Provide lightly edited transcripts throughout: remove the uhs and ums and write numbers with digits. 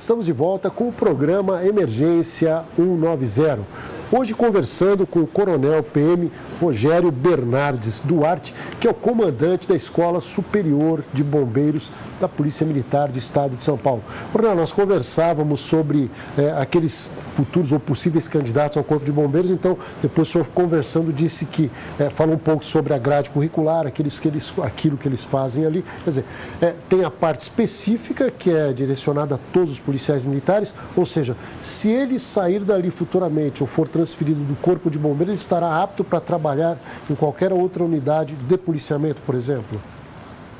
Estamos de volta com o programa Emergência 190. Hoje conversando com o Coronel PM Rogério Bernardes Duarte, que é o comandante da Escola Superior de Bombeiros da Polícia Militar do Estado de São Paulo. Coronel, nós conversávamos sobre aqueles futuros ou possíveis candidatos ao Corpo de Bombeiros, então depois o senhor conversando disse que fala um pouco sobre a grade curricular, aquilo que eles fazem ali. Quer dizer, tem a parte específica que é direcionada a todos os policiais militares, ou seja, se ele sair dali futuramente ou for transferido do Corpo de Bombeiros, ele estará apto para trabalhar em qualquer outra unidade de policiamento, por exemplo?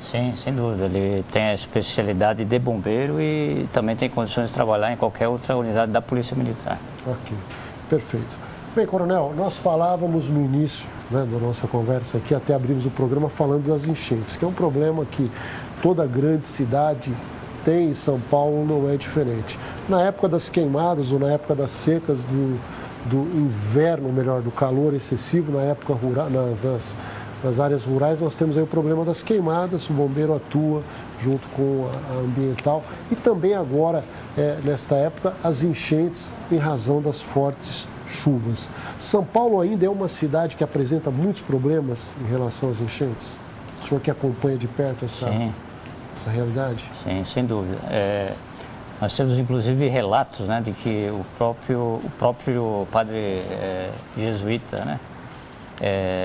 Sim, sem dúvida. Ele tem a especialidade de bombeiro e também tem condições de trabalhar em qualquer outra unidade da Polícia Militar. Ok, perfeito. Bem, Coronel, nós falávamos no início da nossa conversa aqui, até abrimos o programa falando das enchentes, que é um problema que toda grande cidade tem, e São Paulo não é diferente. Na época das queimadas ou na época das secas do inverno, melhor, do calor excessivo, na época rural, nas áreas rurais, nós temos aí o problema das queimadas, o bombeiro atua junto com a ambiental e também agora, nesta época, as enchentes em razão das fortes chuvas. São Paulo ainda é uma cidade que apresenta muitos problemas em relação às enchentes? O senhor que acompanha de perto essa realidade? Sim, sem dúvida. Nós temos, inclusive, relatos, né, de que o próprio padre jesuíta, né,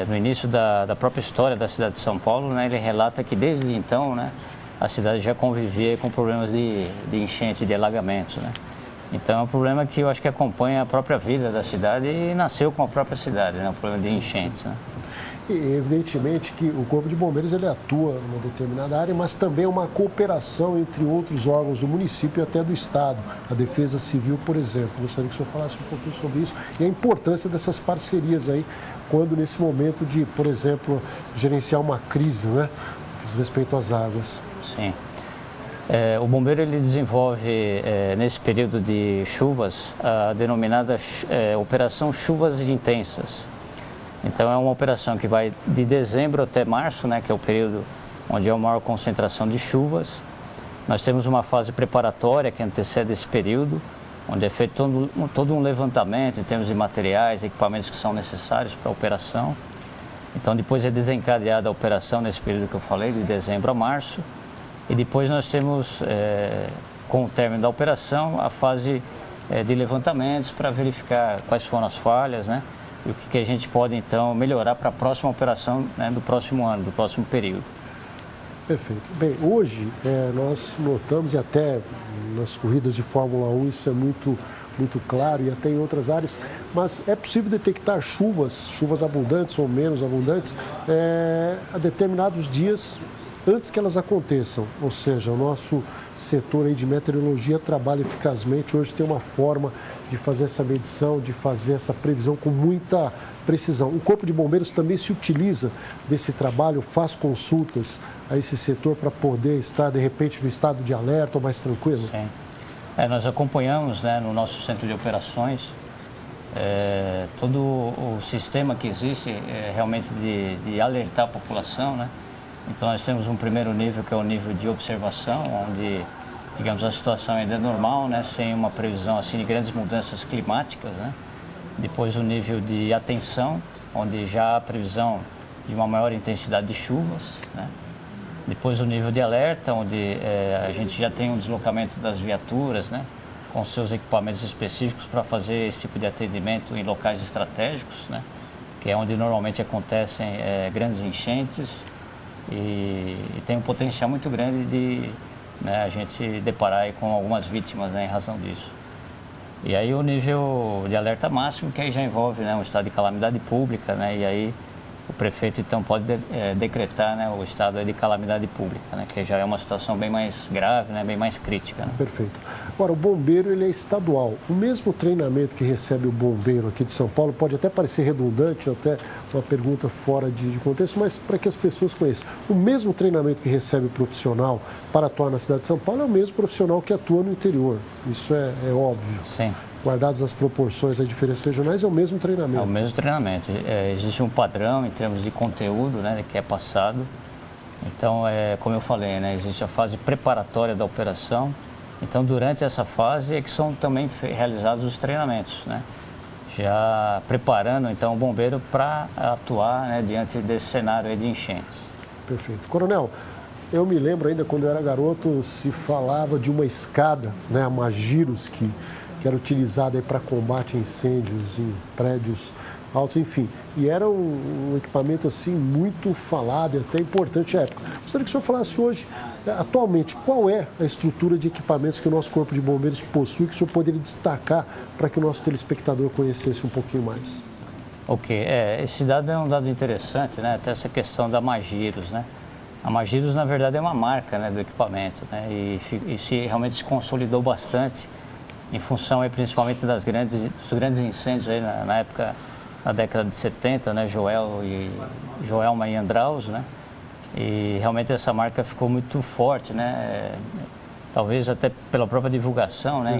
no início da própria história da cidade de São Paulo, né, ele relata que desde então, né, a cidade já convivia com problemas de enchente, de alagamentos, né. Então é um problema que eu acho que acompanha a própria vida da cidade e nasceu com a própria cidade, né, o problema de enchentes, né. E evidentemente que o Corpo de Bombeiros ele atua numa determinada área, mas também é uma cooperação entre outros órgãos do município e até do Estado. A Defesa Civil, por exemplo. Gostaria que o senhor falasse um pouquinho sobre isso e a importância dessas parcerias aí, quando nesse momento de, por exemplo, gerenciar uma crise, né, respeito às águas. Sim. O bombeiro ele desenvolve, nesse período de chuvas, a denominada Operação Chuvas Intensas. Então é uma operação que vai de dezembro até março, né, que é o período onde há uma maior concentração de chuvas. Nós temos uma fase preparatória que antecede esse período, onde é feito todo um levantamento em termos de materiais, equipamentos que são necessários para a operação. Então depois é desencadeada a operação nesse período que eu falei, de dezembro a março. E depois nós temos, com o término da operação, a fase de levantamentos para verificar quais foram as falhas, né? E o que a gente pode, então, melhorar para a próxima operação, né, do próximo ano, do próximo período. Perfeito. Bem, hoje nós notamos, e até nas corridas de Fórmula 1 isso é muito claro, e até em outras áreas, mas é possível detectar chuvas abundantes ou menos abundantes, a determinados dias antes que elas aconteçam. Ou seja, o nosso setor aí de meteorologia trabalha eficazmente. Hoje tem uma forma de fazer essa medição, de fazer essa previsão com muita precisão. O Corpo de Bombeiros também se utiliza desse trabalho, faz consultas a esse setor para poder estar, de repente, no estado de alerta ou mais tranquilo? Sim. Nós acompanhamos, né, no nosso centro de operações todo o sistema que existe realmente de alertar a população, né? Então nós temos um primeiro nível que é o nível de observação, onde, digamos, a situação ainda é normal, né, sem uma previsão assim de grandes mudanças climáticas, né? Depois o nível de atenção, onde já há previsão de uma maior intensidade de chuvas, né? Depois o nível de alerta, onde a gente já tem um deslocamento das viaturas, né, com seus equipamentos específicos para fazer esse tipo de atendimento em locais estratégicos, né, que é onde normalmente acontecem grandes enchentes. E tem um potencial muito grande de, né, a gente deparar aí com algumas vítimas, né, em razão disso. E aí o nível de alerta máximo, que aí já envolve, né, um estado de calamidade pública, né, e aí o prefeito então pode decretar, né, o estado de calamidade pública, né, que já é uma situação bem mais grave, né, bem mais crítica, né? Perfeito. Agora, o bombeiro ele é estadual. O mesmo treinamento que recebe o bombeiro aqui de São Paulo, pode até parecer redundante, até uma pergunta fora de contexto, mas para que as pessoas conheçam. O mesmo treinamento que recebe o profissional para atuar na cidade de São Paulo é o mesmo profissional que atua no interior. Isso é óbvio. Sim. Guardadas as proporções, as diferenças regionais, é o mesmo treinamento. É o mesmo treinamento. Existe um padrão em termos de conteúdo, né, que é passado. Então, como eu falei, né, existe a fase preparatória da operação, Então, durante essa fase é que são também realizados os treinamentos, né? Já preparando, então, o bombeiro para atuar, né, diante desse cenário aí de enchentes. Perfeito. Coronel, eu me lembro ainda quando eu era garoto, se falava de uma escada, né, a Magiros, que era utilizada para combate a incêndios em prédios altos, enfim. E era um equipamento assim muito falado e até importante à época. Gostaria que o senhor falasse hoje, atualmente, qual é a estrutura de equipamentos que o nosso Corpo de Bombeiros possui, que o senhor poderia destacar para que o nosso telespectador conhecesse um pouquinho mais? Ok, esse dado é um dado interessante, né? Até essa questão da Magiros, né? A Magiros, na verdade, é uma marca, né, do equipamento, né? E realmente se consolidou bastante em função aí, principalmente dos grandes incêndios aí na época, na década de 70, né? Joelma e Andraus, né? E realmente essa marca ficou muito forte, né? Talvez até pela própria divulgação, né?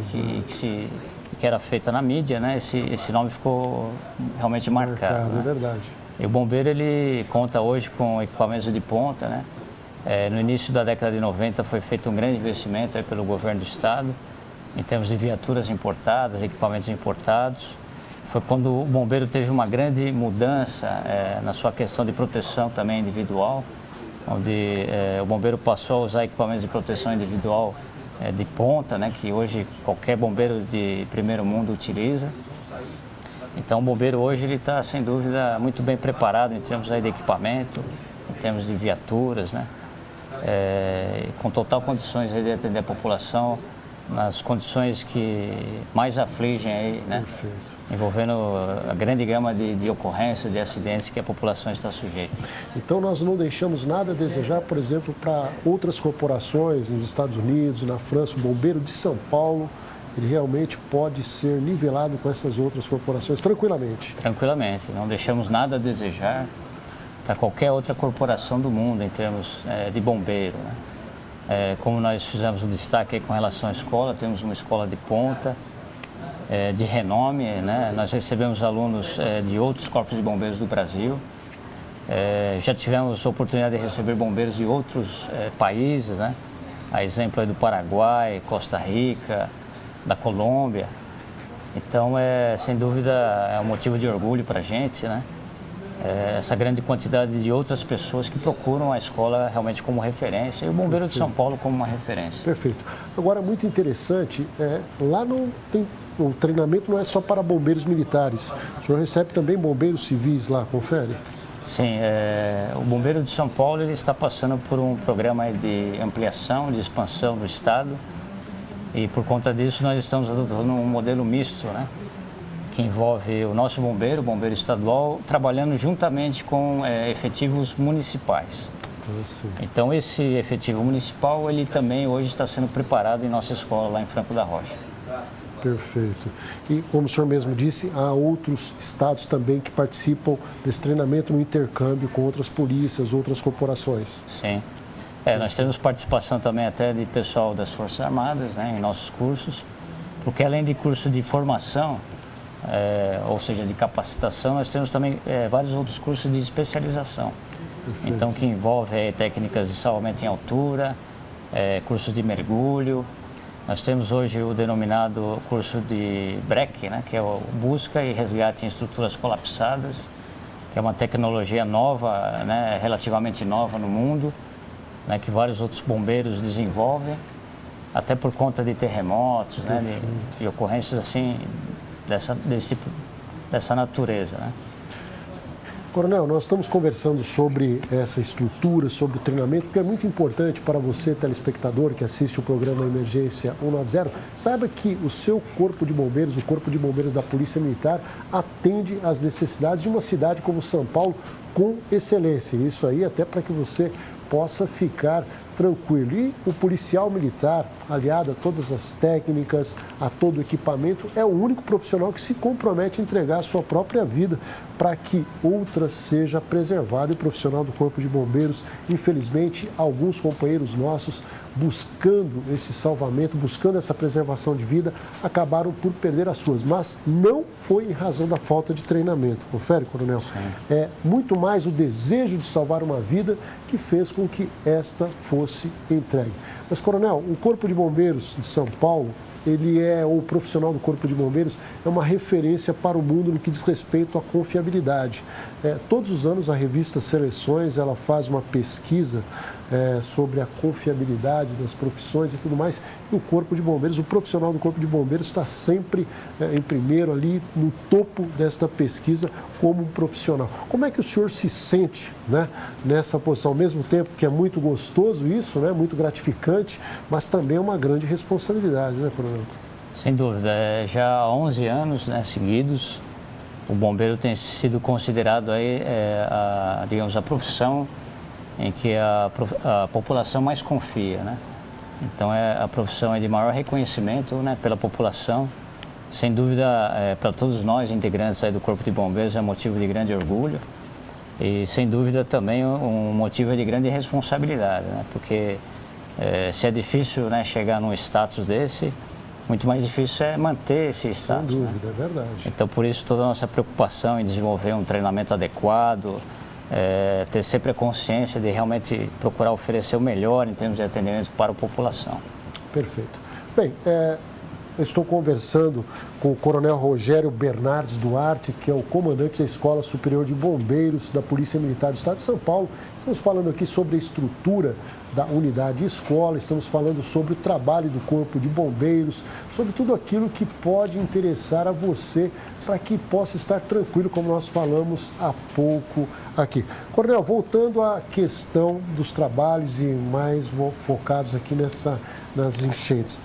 Que era feita na mídia, né? Esse nome ficou realmente marcado, né? É verdade. E o bombeiro, ele conta hoje com equipamentos de ponta, né? No início da década de 90 foi feito um grande investimento aí pelo governo do estado, em termos de viaturas importadas, equipamentos importados. Foi quando o bombeiro teve uma grande mudança na sua questão de proteção também individual, onde o bombeiro passou a usar equipamentos de proteção individual de ponta, né, que hoje qualquer bombeiro de primeiro mundo utiliza. Então o bombeiro hoje ele está, sem dúvida, muito bem preparado em termos aí de equipamento, em termos de viaturas, né, com total condições aí de atender a população nas condições que mais afligem aí, né? Perfeito. Envolvendo a grande gama de ocorrências, de acidentes que a população está sujeita. Então nós não deixamos nada a desejar, por exemplo, para outras corporações nos Estados Unidos, na França. O bombeiro de São Paulo, ele realmente pode ser nivelado com essas outras corporações tranquilamente. Tranquilamente, não deixamos nada a desejar para qualquer outra corporação do mundo em termos de bombeiro, né? Como nós fizemos o destaque aí com relação à escola, temos uma escola de ponta, de renome, né? Nós recebemos alunos de outros corpos de bombeiros do Brasil. Já tivemos a oportunidade de receber bombeiros de outros países, né? A exemplo aí do Paraguai, Costa Rica, da Colômbia. Então, sem dúvida, é um motivo de orgulho para a gente, né? Essa grande quantidade de outras pessoas que procuram a escola realmente como referência e o Bombeiro de São Paulo como uma referência. Perfeito. Agora, muito interessante, lá não tem, o treinamento não é só para bombeiros militares. O senhor recebe também bombeiros civis lá, confere? Sim, o Bombeiro de São Paulo ele está passando por um programa de ampliação, de expansão do estado e por conta disso nós estamos adotando um modelo misto, né? Que envolve o nosso bombeiro, o bombeiro estadual, trabalhando juntamente com efetivos municipais. Então, esse efetivo municipal, ele também hoje está sendo preparado em nossa escola, lá em Franco da Rocha. Perfeito. E, como o senhor mesmo disse, há outros estados também que participam desse treinamento no intercâmbio com outras polícias, outras corporações. Sim. Nós temos participação também até de pessoal das Forças Armadas, né, em nossos cursos, porque além de curso de formação, ou seja, de capacitação, nós temos também vários outros cursos de especialização. Perfeito. Então, que envolve técnicas de salvamento em altura, cursos de mergulho. Nós temos hoje o denominado curso de BREC, né, que é o Busca e Resgate em Estruturas Colapsadas, que é uma tecnologia nova, né, relativamente nova no mundo, né, que vários outros bombeiros desenvolvem, até por conta de terremotos, né, de ocorrências assim, dessa natureza, né? Coronel, nós estamos conversando sobre essa estrutura, sobre o treinamento, que é muito importante para você, telespectador, que assiste o programa Emergência 190. Saiba que o seu corpo de bombeiros, o corpo de bombeiros da Polícia Militar, atende às necessidades de uma cidade como São Paulo com excelência. Isso aí até para que você possa ficar tranquilo. E o policial militar, aliado a todas as técnicas, a todo o equipamento, é o único profissional que se compromete a entregar a sua própria vida para que outra seja preservada. E o profissional do Corpo de Bombeiros, infelizmente, alguns companheiros nossos, buscando esse salvamento, buscando essa preservação de vida, acabaram por perder as suas. Mas não foi em razão da falta de treinamento. Confere, Coronel? Sim. É muito mais o desejo de salvar uma vida que fez com que esta fosse entregue. Mas, Coronel, o Corpo de Bombeiros de São Paulo, o profissional do Corpo de Bombeiros é uma referência para o mundo no que diz respeito à confiabilidade. Todos os anos a revista Seleções, ela faz uma pesquisa sobre a confiabilidade das profissões e tudo mais. E o Corpo de Bombeiros, o profissional do Corpo de Bombeiros está sempre em primeiro ali no topo desta pesquisa como um profissional. Como é que o senhor se sente, né, nessa posição? Ao mesmo tempo que é muito gostoso isso, né, muito gratificante, mas também é uma grande responsabilidade, né, Coronel? Sem dúvida. Já há 11 anos, né, seguidos, o bombeiro tem sido considerado aí, digamos, a profissão em que a população mais confia, né? Então, a profissão de maior reconhecimento, né, pela população. Sem dúvida, para todos nós, integrantes aí do Corpo de Bombeiros, é motivo de grande orgulho e, sem dúvida, também um motivo de grande responsabilidade, né? Porque se é difícil, né, chegar num status desse, muito mais difícil é manter esse status. Sem dúvida, né? É verdade. Então, por isso, toda a nossa preocupação em desenvolver um treinamento adequado, ter sempre a consciência de realmente procurar oferecer o melhor em termos de atendimento para a população. Perfeito. Bem, eu estou conversando com o Coronel Rogério Bernardes Duarte, que é o comandante da Escola Superior de Bombeiros da Polícia Militar do Estado de São Paulo. Estamos falando aqui sobre a estrutura da unidade escola, estamos falando sobre o trabalho do Corpo de Bombeiros, sobre tudo aquilo que pode interessar a você para que possa estar tranquilo, como nós falamos há pouco aqui. Coronel, voltando à questão dos trabalhos e mais focados aqui nas enchentes.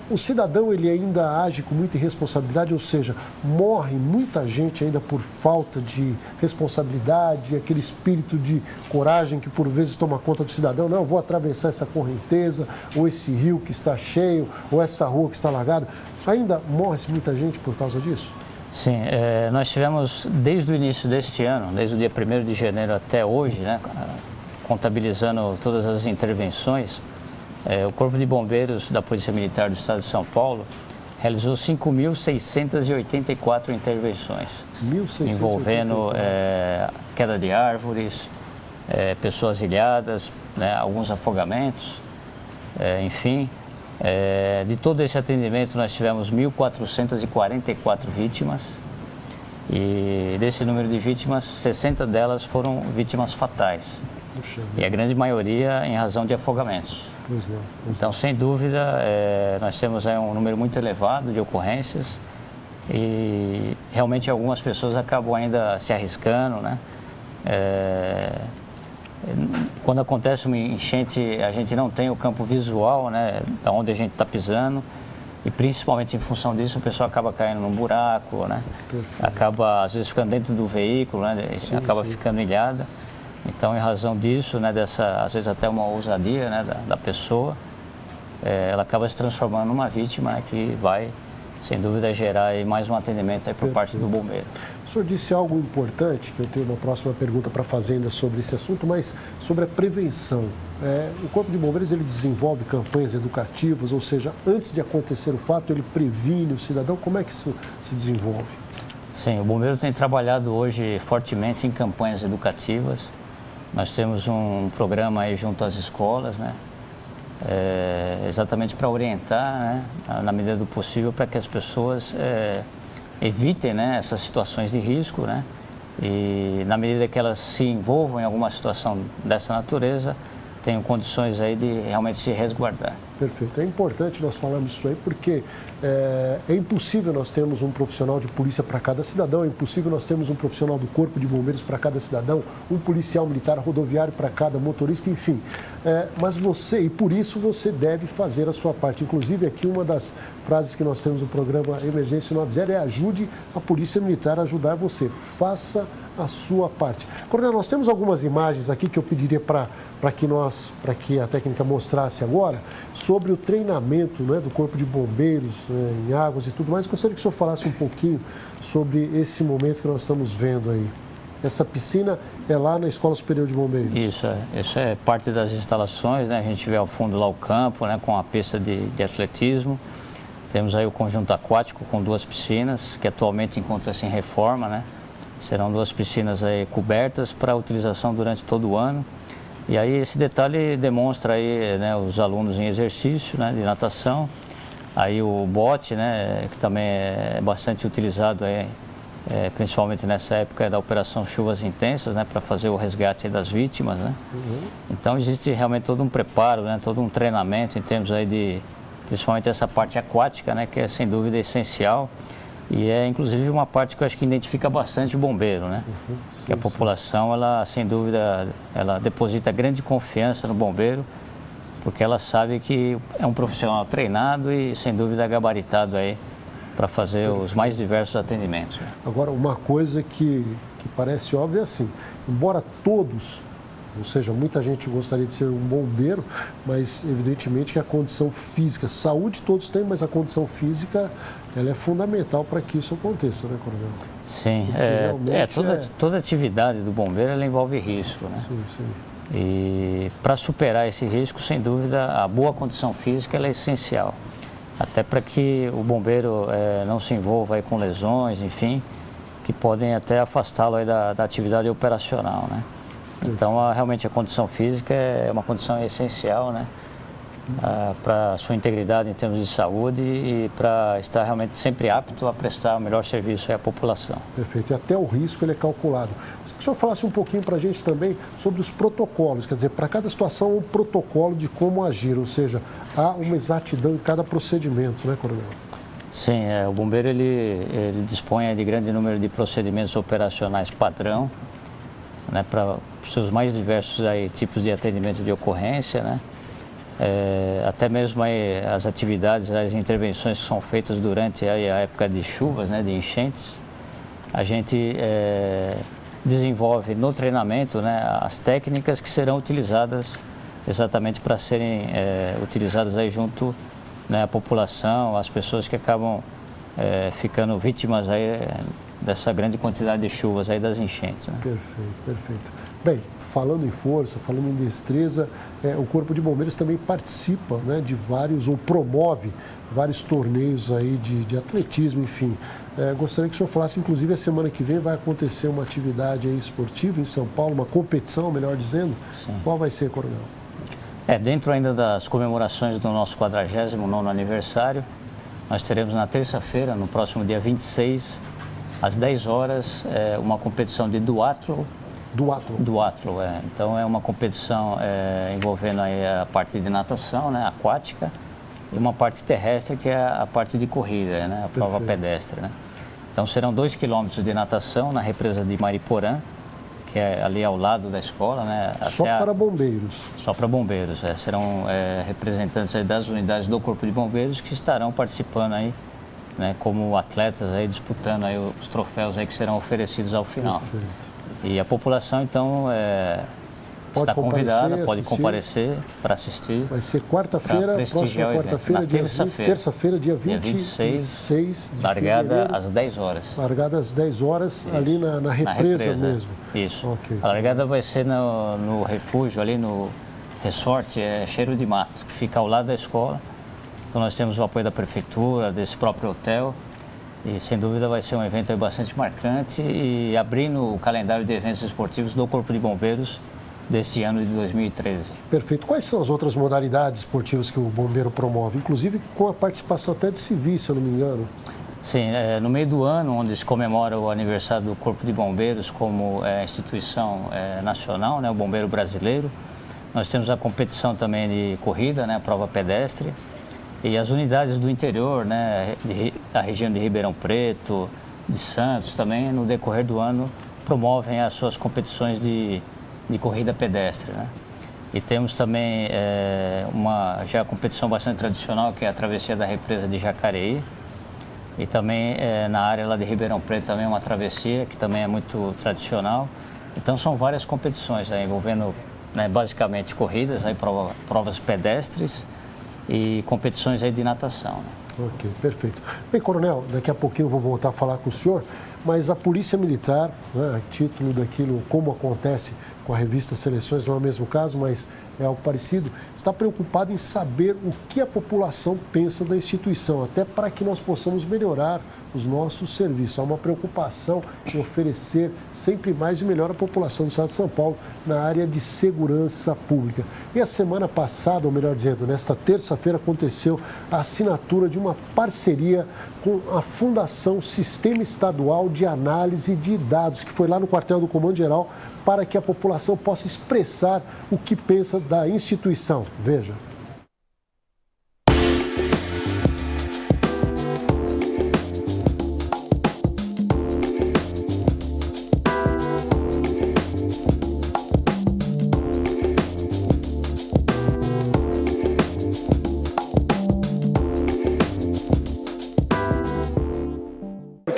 O cidadão ele ainda age com muita irresponsabilidade, ou seja, morre muita gente ainda por falta de responsabilidade, aquele espírito de coragem que por vezes toma conta do cidadão. Não, eu vou atravessar essa correnteza, ou esse rio que está cheio, ou essa rua que está alagada. Ainda morre muita gente por causa disso? Sim, nós tivemos desde o início deste ano, desde o dia 1º de janeiro até hoje, né, contabilizando todas as intervenções, o Corpo de Bombeiros da Polícia Militar do Estado de São Paulo realizou 5.684 intervenções, envolvendo queda de árvores, pessoas ilhadas, né, alguns afogamentos, enfim. De todo esse atendimento, nós tivemos 1.444 vítimas e desse número de vítimas, 60 delas foram vítimas fatais. Puxa, e a grande maioria em razão de afogamentos. Pois não. Então, sem dúvida, nós temos um número muito elevado de ocorrências e realmente algumas pessoas acabam ainda se arriscando, né? Quando acontece uma enchente, a gente não tem o campo visual, né, da onde a gente está pisando, e principalmente em função disso, a pessoa acaba caindo num buraco, né? Acaba às vezes ficando dentro do veículo, né? Acaba ficando ilhada. Então, em razão disso, né, às vezes até uma ousadia, né, da pessoa, ela acaba se transformando numa vítima, né, que vai, sem dúvida, gerar aí mais um atendimento aí por parte do bombeiro. O senhor disse algo importante, que eu tenho uma próxima pergunta para fazer ainda sobre esse assunto, mas sobre a prevenção. O Corpo de Bombeiros ele desenvolve campanhas educativas, ou seja, antes de acontecer o fato, ele previne o cidadão. Como é que isso se desenvolve? Sim, o bombeiro tem trabalhado hoje fortemente em campanhas educativas. Nós temos um programa aí junto às escolas, né? Exatamente para orientar, né, na medida do possível, para que as pessoas evitem, né, essas situações de risco, né? E na medida que elas se envolvam em alguma situação dessa natureza, tenham condições aí de realmente se resguardar. Perfeito. É importante nós falarmos isso aí porque é impossível nós termos um profissional de polícia para cada cidadão, é impossível nós termos um profissional do Corpo de Bombeiros para cada cidadão, um policial militar rodoviário para cada motorista, enfim. Mas e por isso você deve fazer a sua parte. Inclusive, aqui uma das frases que nós temos no programa Emergência 90 é: ajude a Polícia Militar a ajudar você. Faça a sua parte. Coronel, nós temos algumas imagens aqui que eu pediria para que a técnica mostrasse agora, sobre o treinamento, né, do Corpo de Bombeiros em águas e tudo mais. Eu gostaria que o senhor falasse um pouquinho sobre esse momento que nós estamos vendo aí. Essa piscina é lá na Escola Superior de Bombeiros? Isso é parte das instalações, né? A gente vê ao fundo lá o campo, né, com a pista de atletismo. Temos aí o conjunto aquático com 2 piscinas, que atualmente encontra-se em reforma, né? Serão 2 piscinas aí cobertas para utilização durante todo o ano. E aí esse detalhe demonstra aí, né, os alunos em exercício, né, de natação. Aí o bote, né, que também é bastante utilizado aí, principalmente nessa época da Operação Chuvas Intensas, né, para fazer o resgate das vítimas, né. Então existe realmente todo um preparo, né, todo um treinamento em termos aí de, principalmente essa parte aquática, né, que é sem dúvida essencial. E é inclusive uma parte que eu acho que identifica bastante o bombeiro, né? Sim, que a população, ela sem dúvida, ela deposita grande confiança no bombeiro, porque ela sabe que é um profissional treinado e sem dúvida gabaritado aí para fazer os mais diversos atendimentos. Agora, uma coisa que parece óbvia é assim, embora todos, ou seja, muita gente gostaria de ser um bombeiro, mas evidentemente que a condição física, saúde todos têm, mas a condição física, ela é fundamental para que isso aconteça, né, Coronel? Sim, toda atividade do bombeiro, ela envolve risco, né? Sim. E para superar esse risco, sem dúvida, a boa condição física ela é essencial. Até para que o bombeiro não se envolva aí com lesões, enfim, que podem até afastá-lo aí da atividade operacional, né? Então, realmente a condição física é uma condição essencial, né, para a sua integridade em termos de saúde e para estar realmente sempre apto a prestar o melhor serviço à população. Perfeito. E até o risco ele é calculado. Se o senhor falasse um pouquinho para a gente também sobre os protocolos, quer dizer, para cada situação um protocolo de como agir, ou seja, há uma exatidão em cada procedimento, né, Coronel? Sim, o bombeiro ele dispõe de grande número de procedimentos operacionais padrão, né, para os seus mais diversos aí, tipos de atendimento de ocorrência, né? Até mesmo aí, as atividades, as intervenções que são feitas durante aí, a época de chuvas, né, de enchentes, a gente desenvolve no treinamento, né, as técnicas que serão utilizadas exatamente para serem utilizadas aí junto, né, à população, às pessoas que acabam ficando vítimas aí dessa grande quantidade de chuvas aí das enchentes, né? Perfeito. Bem, falando em força, falando em destreza, o Corpo de Bombeiros também participa, né, de vários, ou promove vários torneios aí de atletismo, enfim. Gostaria que o senhor falasse, inclusive, a semana que vem vai acontecer uma atividade aí esportiva em São Paulo, uma competição, melhor dizendo. Sim. Qual vai ser, Coronel? Dentro ainda das comemorações do nosso 49º aniversário, nós teremos na terça-feira, no próximo dia 26, às 10 horas, uma competição de duatlo. Duatlo, Então, é uma competição envolvendo aí a parte de natação, né, aquática, e uma parte terrestre, que é a parte de corrida, né, a prova pedestre, né? Então, serão 2 quilômetros de natação na represa de Mariporã, que é ali ao lado da escola, né? Só para bombeiros? Só para bombeiros, Serão representantes aí das unidades do Corpo de Bombeiros que estarão participando aí, né, como atletas aí, disputando aí os troféus aí que serão oferecidos ao final. Perfeito. E a população, então, está convidada, pode comparecer para assistir. Vai ser quarta-feira, próxima quarta-feira, terça-feira, dia 26 de largada às 10 horas. Largada às 10 horas, isso, ali na represa mesmo. Isso. Okay. A largada vai ser no refúgio, ali no resort Cheiro de Mato, que fica ao lado da escola. Então, nós temos o apoio da prefeitura, desse próprio hotel. E, sem dúvida, vai ser um evento bastante marcante e abrindo o calendário de eventos esportivos do Corpo de Bombeiros deste ano de 2013. Perfeito. Quais são as outras modalidades esportivas que o bombeiro promove? Inclusive com a participação até de civis, se eu não me engano. Sim, no meio do ano, onde se comemora o aniversário do Corpo de Bombeiros como instituição nacional, né, o Bombeiro Brasileiro, nós temos a competição também de corrida, né, a prova pedestre. E as unidades do interior, né, da região de Ribeirão Preto, de Santos, também no decorrer do ano promovem as suas competições de corrida pedestre, né? E temos também uma competição bastante tradicional, que é a travessia da represa de Jacareí. E também na área lá de Ribeirão Preto também uma travessia, que também é muito tradicional. Então são várias competições envolvendo, né, basicamente corridas, provas pedestres, e competições aí de natação. Né? Ok, perfeito. Bem, Coronel, daqui a pouquinho eu vou voltar a falar com o senhor, mas a Polícia Militar, né, a título daquilo, como acontece com a revista Seleções, não é o mesmo caso, mas é algo parecido, está preocupado em saber o que a população pensa da instituição, até para que nós possamos melhorar os nossos serviços. Há uma preocupação em oferecer sempre mais e melhor à população do estado de São Paulo na área de segurança pública. E a semana passada, ou melhor dizendo, nesta terça-feira, aconteceu a assinatura de uma parceria com a Fundação Sistema Estadual de Análise de Dados, que foi lá no quartel do Comando Geral, para que a população possa expressar o que pensa da instituição. Veja.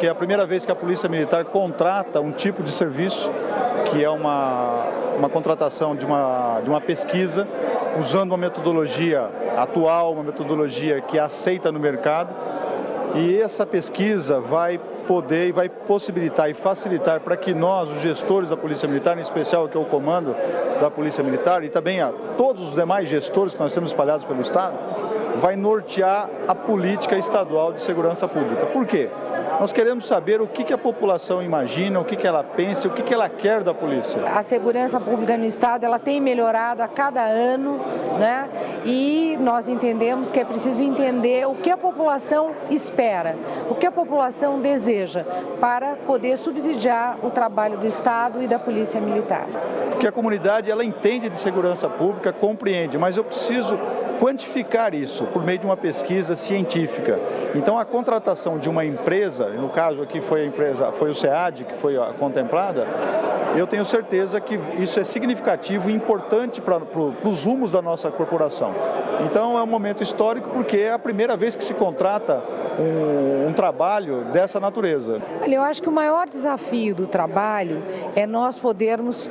É a primeira vez que a Polícia Militar contrata um tipo de serviço, que é uma contratação de uma pesquisa, usando uma metodologia atual, uma metodologia que é aceita no mercado. E essa pesquisa vai poder e vai possibilitar e facilitar para que nós, os gestores da Polícia Militar, em especial que é o comando da Polícia Militar, e também a todos os demais gestores que nós temos espalhados pelo Estado, vai nortear a política estadual de segurança pública. Por quê? Nós queremos saber o que a população imagina, o que ela pensa, o que ela quer da polícia. A segurança pública no Estado ela tem melhorado a cada ano, né? E nós entendemos que é preciso entender o que a população espera, o que a população deseja para poder subsidiar o trabalho do Estado e da Polícia Militar. Porque a comunidade ela entende de segurança pública, compreende, mas eu preciso quantificar isso por meio de uma pesquisa científica. Então, a contratação de uma empresa, no caso aqui foi o SEAD que foi contemplada, eu tenho certeza que isso é significativo e importante para os rumos da nossa corporação. Então, é um momento histórico porque é a primeira vez que se contrata um trabalho dessa natureza. Olha, eu acho que o maior desafio do trabalho é nós podermos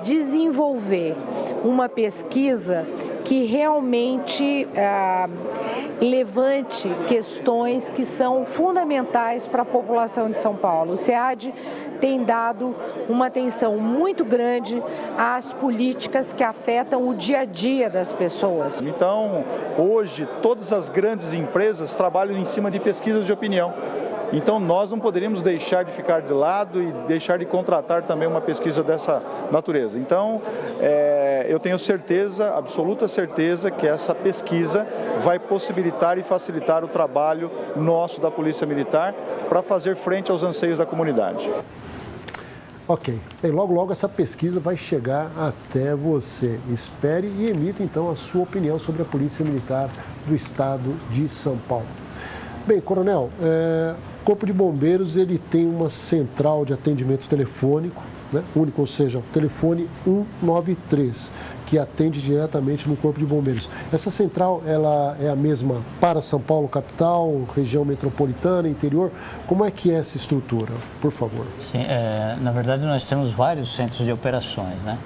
desenvolver uma pesquisa que realmente levante questões que são fundamentais para a população de São Paulo. O SEAD tem dado uma atenção muito grande às políticas que afetam o dia a dia das pessoas. Então, hoje, todas as grandes empresas trabalham em cima de pesquisas de opinião. Então, nós não poderíamos deixar de ficar de lado e deixar de contratar também uma pesquisa dessa natureza. Então, eu tenho certeza, absoluta certeza, que essa pesquisa vai possibilitar e facilitar o trabalho nosso da Polícia Militar para fazer frente aos anseios da comunidade. Ok. Bem, logo essa pesquisa vai chegar até você. Espere e emita então a sua opinião sobre a Polícia Militar do Estado de São Paulo. Bem, Coronel, o Corpo de Bombeiros ele tem uma central de atendimento telefônico, né, único, ou seja, o telefone 193, que atende diretamente no Corpo de Bombeiros. Essa central ela é a mesma para São Paulo, capital, região metropolitana, interior? Como é que é essa estrutura, por favor? Sim, na verdade nós temos vários centros de operações, né?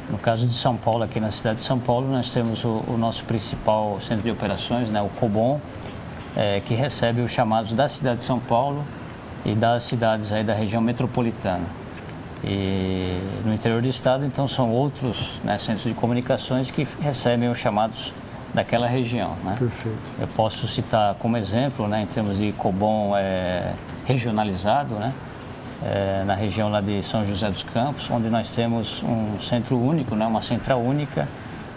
No caso de São Paulo, aqui na cidade de São Paulo, nós temos o nosso principal centro de operações, né, o COBOM, que recebe os chamados da cidade de São Paulo e das cidades aí da região metropolitana. E no interior do estado, então, são outros, né, centros de comunicações que recebem os chamados daquela região, né? Perfeito. Eu posso citar como exemplo, né, em termos de COBOM regionalizado, né, na região lá de São José dos Campos, onde nós temos um centro único, né, uma central única,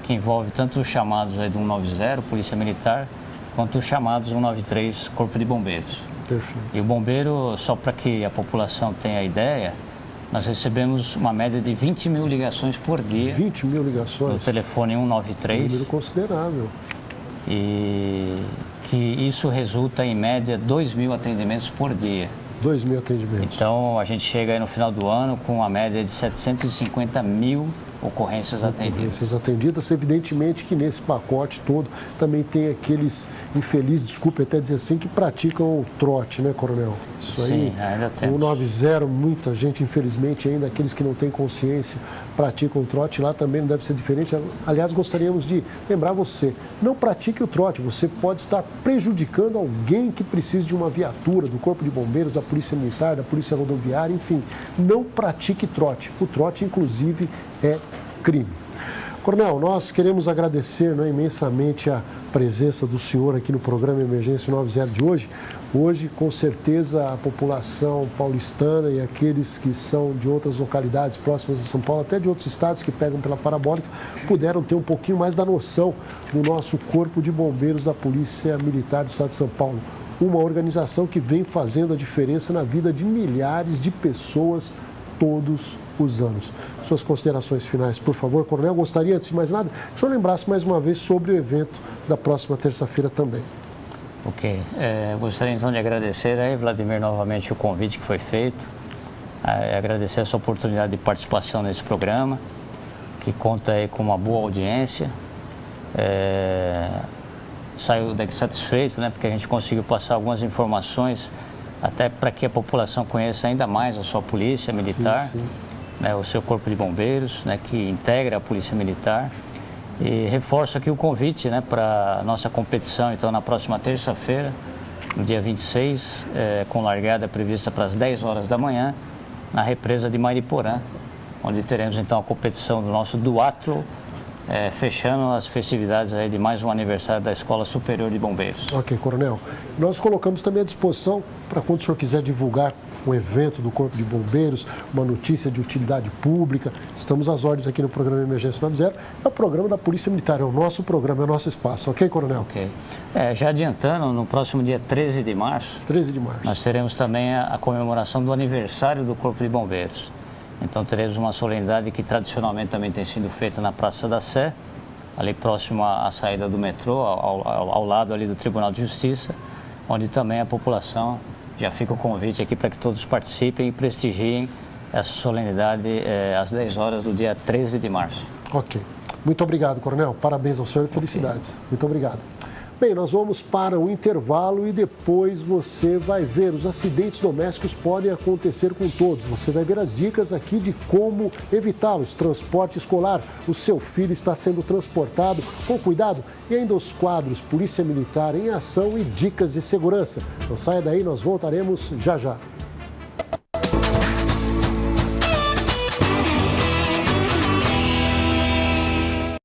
que envolve tanto os chamados aí do 190, Polícia Militar, quanto os chamados 193, Corpo de Bombeiros. Perfeito. E o bombeiro, só para que a população tenha ideia, nós recebemos uma média de 20 mil ligações por dia. 20 mil ligações? Do telefone 193. Um número considerável. E que isso resulta em média 2 mil atendimentos por dia. 2 mil atendimentos. Então a gente chega aí no final do ano com uma média de 750 mil ocorrências atendidas. Ocorrências atendidas, evidentemente que nesse pacote todo também tem aqueles infelizes, desculpe até dizer assim, que praticam o trote, né, Coronel? Isso Sim, aí, ainda temos. O 90, muita gente, infelizmente, ainda aqueles que não têm consciência, praticam o trote, lá também não deve ser diferente. Aliás, gostaríamos de lembrar você, não pratique o trote, você pode estar prejudicando alguém que precise de uma viatura, do Corpo de Bombeiros, da Polícia Militar, da Polícia Rodoviária, enfim, não pratique trote. O trote, inclusive, é crime. Coronel, nós queremos agradecer, né, imensamente a presença do senhor aqui no programa Emergência 90 de hoje. Hoje, com certeza, a população paulistana e aqueles que são de outras localidades próximas de São Paulo, até de outros estados que pegam pela parabólica, puderam ter um pouquinho mais da noção do nosso Corpo de Bombeiros da Polícia Militar do Estado de São Paulo. Uma organização que vem fazendo a diferença na vida de milhares de pessoas todos os anos. Suas considerações finais, por favor, Coronel. Gostaria, antes de mais nada, que o senhor lembrasse mais uma vez sobre o evento da próxima terça-feira também. Ok. Gostaria então de agradecer aí, Vladimir, novamente o convite que foi feito. Agradecer essa oportunidade de participação nesse programa, que conta aí com uma boa audiência. Saio daqui satisfeito, né, porque a gente conseguiu passar algumas informações até para que a população conheça ainda mais a sua polícia militar, sim. Né, o seu corpo de bombeiros, né, que integra a polícia militar. E reforço aqui o convite, né, para a nossa competição, então, na próxima terça-feira, no dia 26, com largada prevista para as 10 horas da manhã, na represa de Mariporã, onde teremos, então, a competição do nosso duatlo, fechando as festividades aí de mais um aniversário da Escola Superior de Bombeiros. Ok, Coronel. Nós colocamos também à disposição para quando o senhor quiser divulgar um evento do Corpo de Bombeiros, uma notícia de utilidade pública. Estamos às ordens aqui no programa Emergência 90. É o programa da Polícia Militar, é o nosso programa, é o nosso espaço. Ok, Coronel? Ok. Já adiantando, no próximo dia 13 de março... 13 de março. Nós teremos também a comemoração do aniversário do Corpo de Bombeiros. Então teremos uma solenidade que tradicionalmente também tem sido feita na Praça da Sé, ali próximo à saída do metrô, ao lado ali do Tribunal de Justiça, onde também a população, já fica o convite aqui para que todos participem e prestigiem essa solenidade às 10 horas do dia 13 de março. Ok. Muito obrigado, Coronel. Parabéns ao senhor e felicidades. Okay. Muito obrigado. Bem, nós vamos para o intervalo e depois você vai ver. Os acidentes domésticos podem acontecer com todos. Você vai ver as dicas aqui de como evitá-los. Transporte escolar. O seu filho está sendo transportado com cuidado. E ainda os quadros Polícia Militar em Ação e dicas de segurança. Não saia daí, nós voltaremos já já.